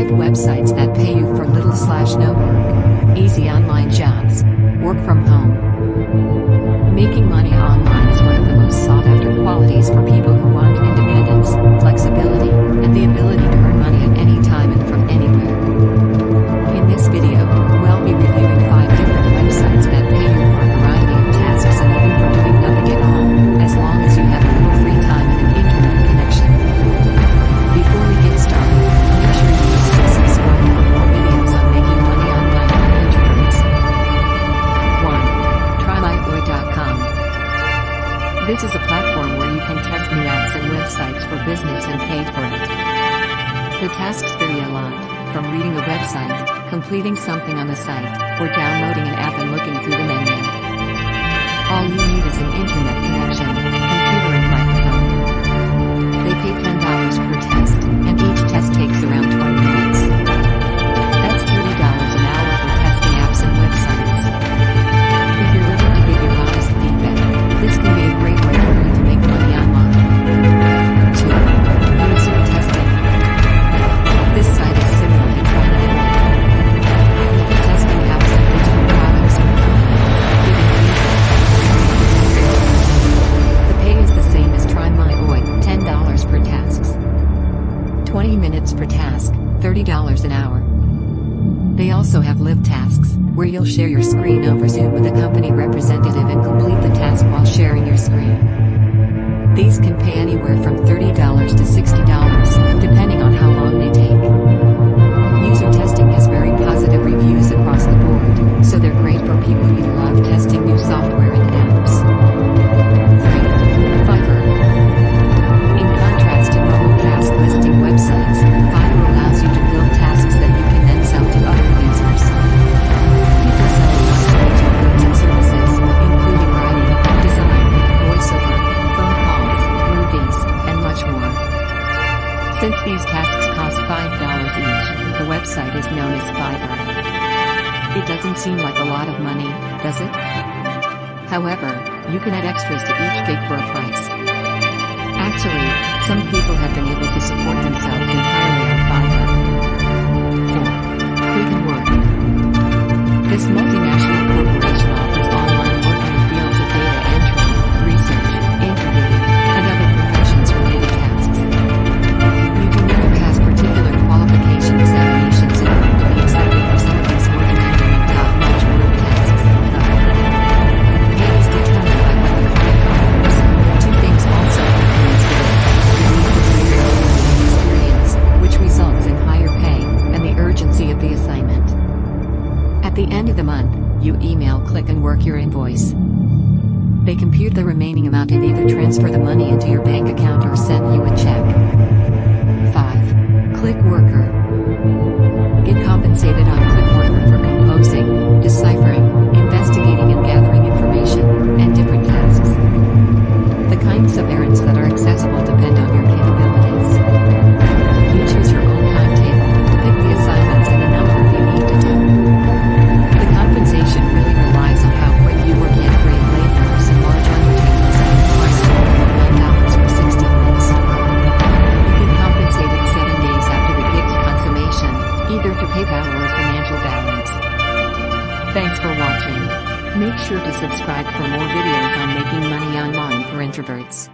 5 websites that pay you for little/no work. Easy online jobs. Work from home. Making money online is one of the most sought-after qualities for people who want independence, flexibility, and the ability to earn money at any time and from anywhere. In this video, we'll be reviewing 5 different websites that pay you for a variety of tasks and even for doing nothing at all, as long as you have a little free time and an internet connection. Before we get started, make sure you hit subscribe for more videos on making money online for introverts. 1. TryMyOi.com. This is a platform where you can test new apps and websites for business and pay for it. The tasks vary a lot, from reading a website, completing something on the site, or downloading an app and looking through the menu. All you need is an internet connection, computer and microphone. They pay $10 per test, and each test takes around 20 minutes. That's $30 an hour for testing apps and websites. If you're willing to give your honest feedback, this can be a great way for you to make money online. 2. User testing. This site is similar to TryMyOi. You'll be testing apps and digital products for clients, giving feedback. The pay is the same as TryMyOi, $10 per tasks. 20 minutes per task, $30 an hour. They also have live tasks, where you'll share your screen over Zoom with a company representative and complete the task while sharing your screen. These can pay anywhere from $30 to $60, depending on how long they take. User testing has very positive reviews across the board, so they're great for people who love testing new software and apps. 3. Fiverr. In contrast to normal task listing websites, Fiverr allows you to build tasks that you can then sell to other users. People sell a wide range of goods and services, including writing, design, voiceover, phone calls, movies, and much more. Since these tasks cost $5 each, the website is known as Fiverr. It doesn't seem like a lot of money, does it? However, you can add extras to each gig for a price. Actually, some people have been able to support themselves entirely on Fiverr. 4. Click and Work. This multinational corporation offers online work in the fields of data entry, research, interviewing, and other professions-related tasks. You do never pass particular qualification examinations in order to be accepted for some of these more demanding and top-notch work tasks. Pay is determined by what the client offers. 2 things also influence the rate: the need for greater experience, which results in higher pay, and the urgency of the assignment. At the end of the month, you email Click and Work your invoice. They compute the remaining amount and either transfer the money into your bank account or send you a check. 5. ClickWorker. Get compensated on ClickWorker for composing, deciphering, investigating and gathering information, and different tasks. The kinds of errands that are accessible depend on your capabilities. You choose your own timetable, pick the assignments and the number you need to do. The compensation really relies on how quick you work in great laborers and large undertakings and price $1 for 60 minutes. You get compensated 7 days after the gig's consummation, either to PayPal or a financial balance. Thanks for watching. Make sure to subscribe for more videos on making money online for introverts.